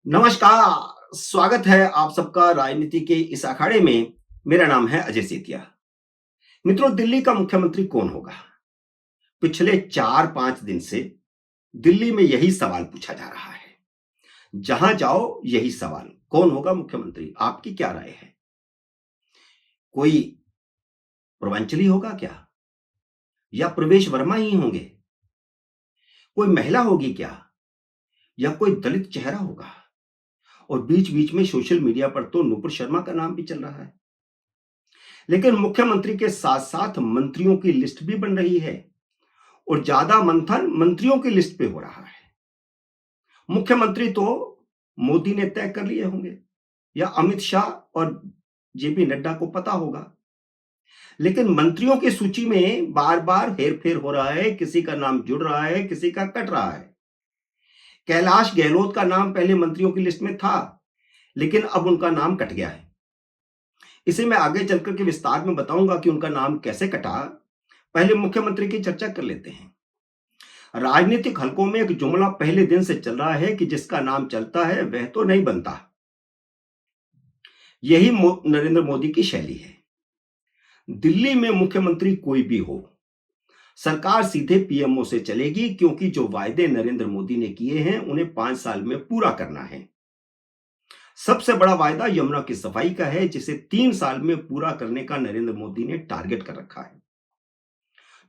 नमस्कार, स्वागत है आप सबका राजनीति के इस अखाड़े में। मेरा नाम है अजय सेतिया। मित्रों, दिल्ली का मुख्यमंत्री कौन होगा? पिछले 4-5 दिन से दिल्ली में यही सवाल पूछा जा रहा है। जहां जाओ यही सवाल, कौन होगा मुख्यमंत्री? आपकी क्या राय है? कोई पूर्वांचली होगा क्या? या प्रवेश वर्मा ही होंगे? कोई महिला होगी क्या? या कोई दलित चेहरा होगा? और बीच बीच में सोशल मीडिया पर तो नुपुर शर्मा का नाम भी चल रहा है। लेकिन मुख्यमंत्री के साथ साथ मंत्रियों की लिस्ट भी बन रही है और ज्यादा मंथन मंत्रियों की लिस्ट पे हो रहा है। मुख्यमंत्री तो मोदी ने तय कर लिए होंगे या अमित शाह और जेपी नड्डा को पता होगा। लेकिन मंत्रियों की सूची में बार बार हेरफेर हो रहा है, किसी का नाम जुड़ रहा है, किसी का कट रहा है। कैलाश गहलोत का नाम पहले मंत्रियों की लिस्ट में था, लेकिन अब उनका नाम कट गया है। इसे मैं आगे चलकर के विस्तार में बताऊंगा कि उनका नाम कैसे कटा। पहले मुख्यमंत्री की चर्चा कर लेते हैं। राजनीतिक हलकों में एक जुमला पहले दिन से चल रहा है कि जिसका नाम चलता है वह तो नहीं बनता। यही नरेंद्र मोदी की शैली है। दिल्ली में मुख्यमंत्री कोई भी हो, सरकार सीधे पीएमओ से चलेगी, क्योंकि जो वायदे नरेंद्र मोदी ने किए हैं उन्हें 5 साल में पूरा करना है। सबसे बड़ा वायदा यमुना की सफाई का है, जिसे 3 साल में पूरा करने का नरेंद्र मोदी ने टारगेट कर रखा है।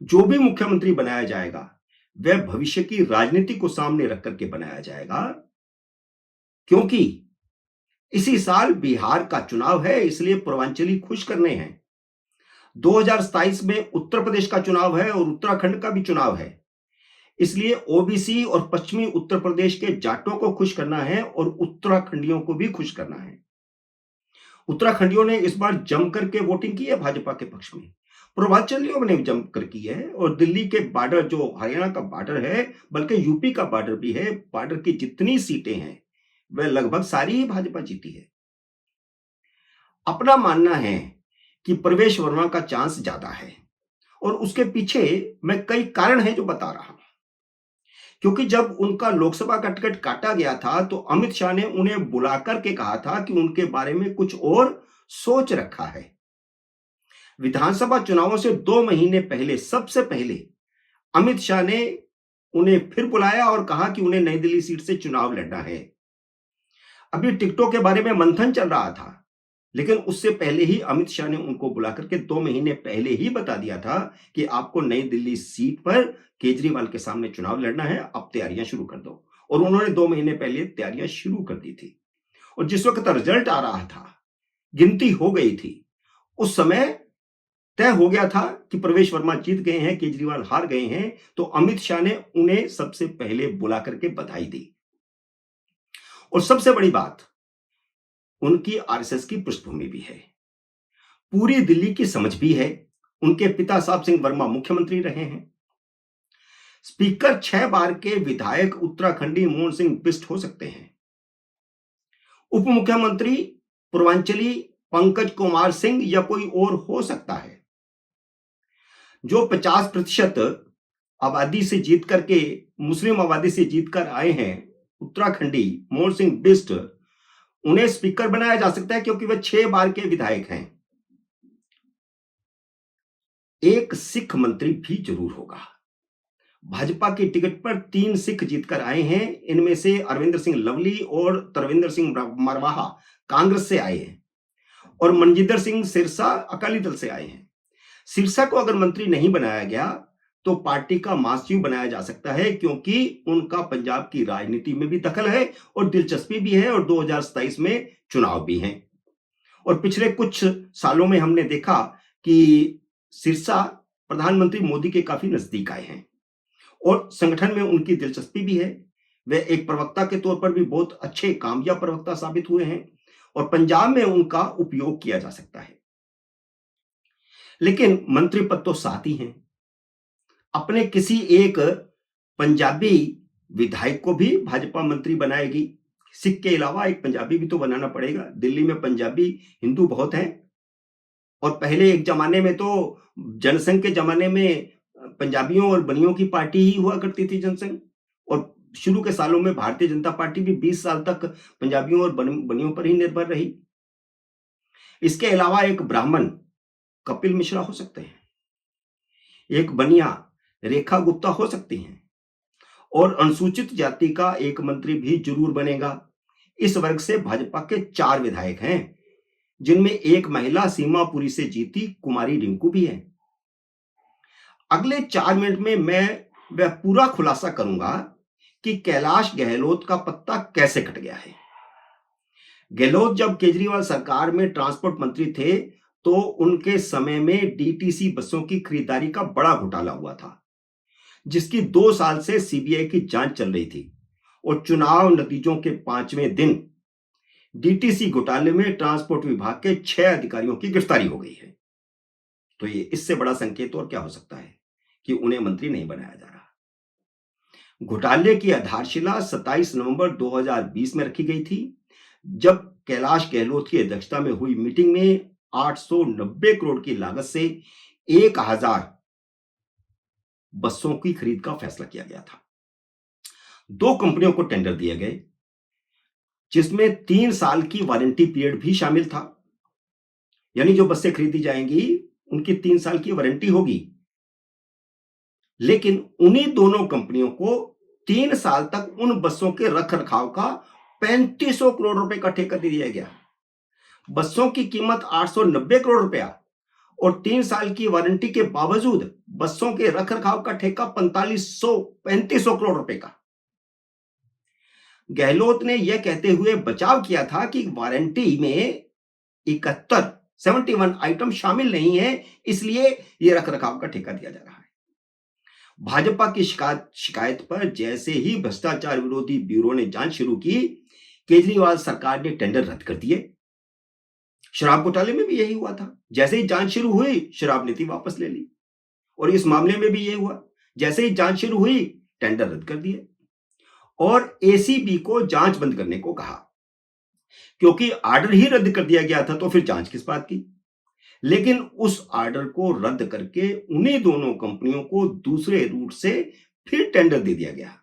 जो भी मुख्यमंत्री बनाया जाएगा वह भविष्य की राजनीति को सामने रख करके बनाया जाएगा, क्योंकि इसी साल बिहार का चुनाव है, इसलिए पूर्वांचली खुश करने हैं। 2027 में उत्तर प्रदेश का चुनाव है और उत्तराखंड का भी चुनाव है, इसलिए ओबीसी और पश्चिमी उत्तर प्रदेश के जाटों को खुश करना है और उत्तराखंडियों को भी खुश करना है। उत्तराखंडियों ने इस बार जमकर के वोटिंग की है भाजपा के पक्ष में, पूर्वांचलियों ने जमकर की है। और दिल्ली के बॉर्डर, जो हरियाणा का बॉर्डर है, बल्कि यूपी का बॉर्डर भी है, बॉर्डर की जितनी सीटें हैं वह लगभग सारी ही भाजपा जीती है। अपना मानना है कि प्रवेश वर्मा का चांस ज्यादा है और उसके पीछे मैं कई कारण हैं जो बता रहा हूं। क्योंकि जब उनका लोकसभा का टिकट काटा गया था तो अमित शाह ने उन्हें बुलाकर के कहा था कि उनके बारे में कुछ और सोच रखा है। विधानसभा चुनावों से 2 महीने पहले, सबसे पहले अमित शाह ने उन्हें फिर बुलाया और कहा कि उन्हें नई दिल्ली सीट से चुनाव लड़ना है। अभी टिकटों के बारे में मंथन चल रहा था, लेकिन उससे पहले ही अमित शाह ने उनको बुलाकर के 2 महीने पहले ही बता दिया था कि आपको नई दिल्ली सीट पर केजरीवाल के सामने चुनाव लड़ना है, अब तैयारियां शुरू कर दो। और उन्होंने 2 महीने पहले तैयारियां शुरू कर दी थी। और जिस वक्त रिजल्ट आ रहा था, गिनती हो गई थी, उस समय तय हो गया था कि प्रवेश वर्मा जीत गए हैं, केजरीवाल हार गए हैं, तो अमित शाह ने उन्हें सबसे पहले बुला करके बधाई दी। और सबसे बड़ी बात, उनकी आरएसएस की पृष्ठभूमि भी है, पूरी दिल्ली की समझ भी है। उनके पिता साहब सिंह वर्मा मुख्यमंत्री रहे हैं। स्पीकर 6 बार के विधायक उत्तराखंडी मोहन सिंह बिष्ट हो सकते हैं। उप मुख्यमंत्री पूर्वांचली पंकज कुमार सिंह या कोई और हो सकता है। जो 50% आबादी से जीत करके, मुस्लिम आबादी से जीतकर आए हैं, उत्तराखंडी मोहन सिंह बिष्ट, उन्हें स्पीकर बनाया जा सकता है, क्योंकि वह 6 बार के विधायक हैं। एक सिख मंत्री भी जरूर होगा। भाजपा की टिकट पर 3 सिख जीतकर आए हैं। इनमें से अरविंदर सिंह लवली और तरविंदर सिंह मरवाहा कांग्रेस से आए हैं और मनजिंदर सिंह सिरसा अकाली दल से आए हैं। सिरसा को अगर मंत्री नहीं बनाया गया तो पार्टी का महासचिव बनाया जा सकता है, क्योंकि उनका पंजाब की राजनीति में भी दखल है और दिलचस्पी भी है, और 2027 में चुनाव भी हैं। और पिछले कुछ सालों में हमने देखा कि सिरसा प्रधानमंत्री मोदी के काफी नजदीक आए हैं और संगठन में उनकी दिलचस्पी भी है। वे एक प्रवक्ता के तौर पर भी बहुत अच्छे कामयाब प्रवक्ता साबित हुए हैं और पंजाब में उनका उपयोग किया जा सकता है। लेकिन मंत्री पद तो 7 ही हैं। अपने किसी एक पंजाबी विधायक को भी भाजपा मंत्री बनाएगी। सिख के अलावा एक पंजाबी भी तो बनाना पड़ेगा। दिल्ली में पंजाबी हिंदू बहुत हैं और पहले एक जमाने में तो जनसंघ के जमाने में पंजाबियों और बनियों की पार्टी ही हुआ करती थी जनसंघ, और शुरू के सालों में भारतीय जनता पार्टी भी 20 साल तक पंजाबियों और बनियों पर ही निर्भर रही। इसके अलावा एक ब्राह्मण कपिल मिश्रा हो सकते हैं, एक बनिया रेखा गुप्ता हो सकती हैं और अनुसूचित जाति का एक मंत्री भी जरूर बनेगा। इस वर्ग से भाजपा के 4 विधायक हैं, जिनमें एक महिला सीमापुरी से जीती कुमारी रिंकू भी है। अगले 4 मिनट में मैं वह पूरा खुलासा करूंगा कि कैलाश गहलोत का पत्ता कैसे कट गया है। गहलोत जब केजरीवाल सरकार में ट्रांसपोर्ट मंत्री थे, तो उनके समय में डीटीसी बसों की खरीदारी का बड़ा घोटाला हुआ था, जिसकी 2 साल से सीबीआई की जांच चल रही थी और चुनाव नतीजों के 5वें दिन डीटीसी घोटाले में ट्रांसपोर्ट विभाग के 6 अधिकारियों की गिरफ्तारी हो गई है। तो ये इससे बड़ा संकेत और क्या हो सकता है कि उन्हें मंत्री नहीं बनाया जा रहा। घोटाले की आधारशिला 27 नवंबर 2020 में रखी गई थी, जब कैलाश गहलोत की अध्यक्षता में हुई मीटिंग में 890 करोड़ की लागत से 1000 बसों की खरीद का फैसला किया गया था। 2 कंपनियों को टेंडर दिए गए, जिसमें 3 साल की वारंटी पीरियड भी शामिल था। यानी जो बसें खरीदी जाएंगी उनकी 3 साल की वारंटी होगी, लेकिन उन्हीं दोनों कंपनियों को 3 साल तक उन बसों के रखरखाव का 3500 करोड़ रुपए का ठेका दे दिया गया। बसों की कीमत 890 करोड़ रुपया और 3 साल की वारंटी के बावजूद बसों के रखरखाव का ठेका 3500 करोड़ रुपए का। गहलोत ने यह कहते हुए बचाव किया था कि वारंटी में 71 आइटम शामिल नहीं है, इसलिए यह रखरखाव का ठेका दिया जा रहा है। भाजपा की शिकायत पर जैसे ही भ्रष्टाचार विरोधी ब्यूरो ने जांच शुरू की, केजरीवाल सरकार ने टेंडर रद्द कर दिए। शराब घोटाले में भी यही हुआ था। जैसे ही जांच शुरू हुई, शराब नीति वापस ले ली और इस मामले में भी यही हुआ। जैसे ही जांच शुरू हुई, टेंडर रद्द कर दिए और एसीबी को जांच बंद करने को कहा, क्योंकि ऑर्डर ही रद्द कर दिया गया था, तो फिर जांच किस बात की। लेकिन उस ऑर्डर को रद्द करके उन्हीं दोनों कंपनियों को दूसरे रूट से फिर टेंडर दे दिया गया।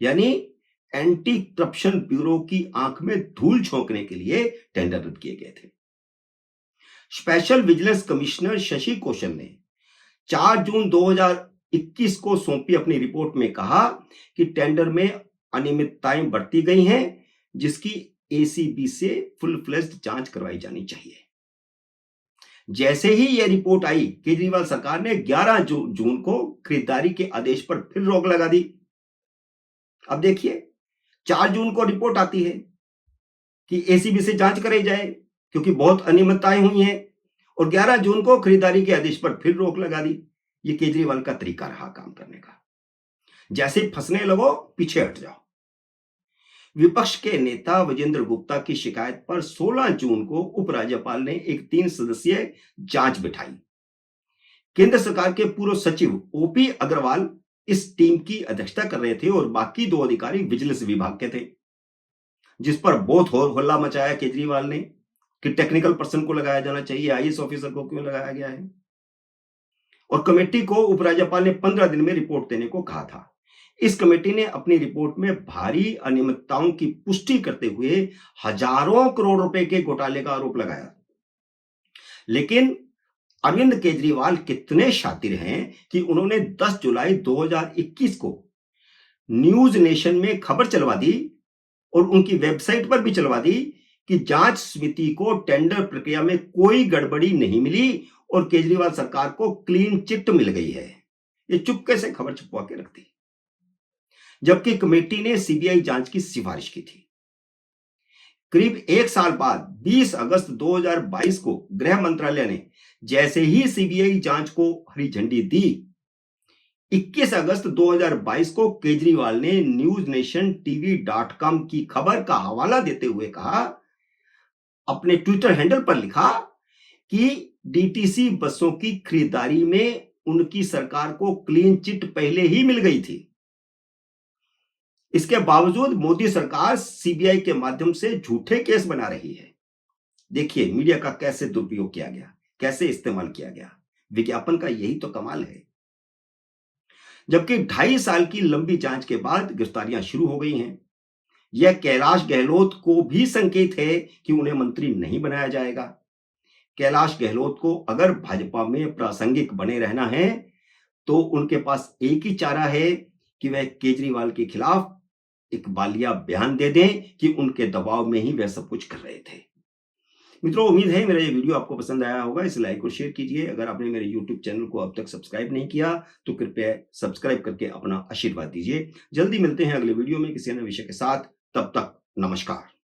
यानी एंटी करप्शन ब्यूरो की आंख में धूल झोंकने के लिए टेंडर रद्द किए गए थे। स्पेशल विजिलेंस कमिश्नर शशि कौशल ने 4 जून 2021 को सौंपी अपनी रिपोर्ट में कहा कि टेंडर में अनियमितताएं बरती गई हैं, जिसकी एसीबी से फुल फ्लेज्ड जांच करवाई जानी चाहिए। जैसे ही यह रिपोर्ट आई, केजरीवाल सरकार ने 11 जून को खरीदारी के आदेश पर फिर रोक लगा दी। अब देखिए, 4 जून को रिपोर्ट आती है कि एसीबी से जांच कराई जाए क्योंकि बहुत अनियमितताएं हुई हैं, और 11 जून को खरीदारी के आदेश पर फिर रोक लगा दी। ये केजरीवाल का तरीका रहा काम करने का। जैसे ही फंसने लगो, पीछे हट जाओ। विपक्ष के नेता विजेंद्र गुप्ता की शिकायत पर 16 जून को उपराज्यपाल ने एक 3 सदस्यीय जांच बिठाई। केंद्र सरकार के पूर्व सचिव ओपी अग्रवाल इस टीम की अध्यक्षता कर रहे थे और बाकी 2 अधिकारी विजिलेंस विभाग के थे, जिस पर बहुत हल्ला मचाया केजरीवाल ने कि टेक्निकल पर्सन को लगाया जाना चाहिए, आईएएस ऑफिसर को क्यों लगाया गया है। और कमेटी को उपराज्यपाल ने 15 दिन में रिपोर्ट देने को कहा था। इस कमेटी ने अपनी रिपोर्ट में भारी अनियमितताओं की पुष्टि करते हुए हजारों करोड़ रुपए के घोटाले का आरोप लगाया। लेकिन अरविंद केजरीवाल कितने शातिर हैं कि उन्होंने 10 जुलाई 2021 को न्यूज नेशन में खबर चलवा दी और उनकी वेबसाइट पर भी चलवा दी कि जांच समिति को टेंडर प्रक्रिया में कोई गड़बड़ी नहीं मिली और केजरीवाल सरकार को क्लीन चिट मिल गई है। ये चुपके से खबर छुपवा के रख दी, जबकि कमेटी ने सीबीआई जांच की सिफारिश की थी। करीब 1 साल बाद 20 अगस्त 2022 को गृह मंत्रालय ने जैसे ही सीबीआई जांच को हरी झंडी दी, 21 अगस्त 2022 को केजरीवाल ने न्यूज नेशन टीवी.com की खबर का हवाला देते हुए कहा, अपने ट्विटर हैंडल पर लिखा कि डीटीसी बसों की खरीदारी में उनकी सरकार को क्लीन चिट पहले ही मिल गई थी। इसके बावजूद मोदी सरकार सीबीआई के माध्यम से झूठे केस बना रही है। देखिए मीडिया का कैसे दुरुपयोग किया गया, कैसे इस्तेमाल किया गया। विज्ञापन का यही तो कमाल है। जबकि 2.5 साल की लंबी जांच के बाद गिरफ्तारियां शुरू हो गई हैं। यह कैलाश गहलोत को भी संकेत है कि उन्हें मंत्री नहीं बनाया जाएगा। कैलाश गहलोत को अगर भाजपा में प्रासंगिक बने रहना है, तो उनके पास एक ही चारा है कि वह केजरीवाल के खिलाफ एक बालिया बयान दे दें कि उनके दबाव में ही वह सब कुछ कर रहे थे। मित्रों, उम्मीद है मेरा ये वीडियो आपको पसंद आया होगा। इसे लाइक और शेयर कीजिए। अगर आपने मेरे यूट्यूब चैनल को अब तक सब्सक्राइब नहीं किया, तो कृपया सब्सक्राइब करके अपना आशीर्वाद दीजिए। जल्दी मिलते हैं अगले वीडियो में किसी अन्य विषय के साथ। तब तक नमस्कार।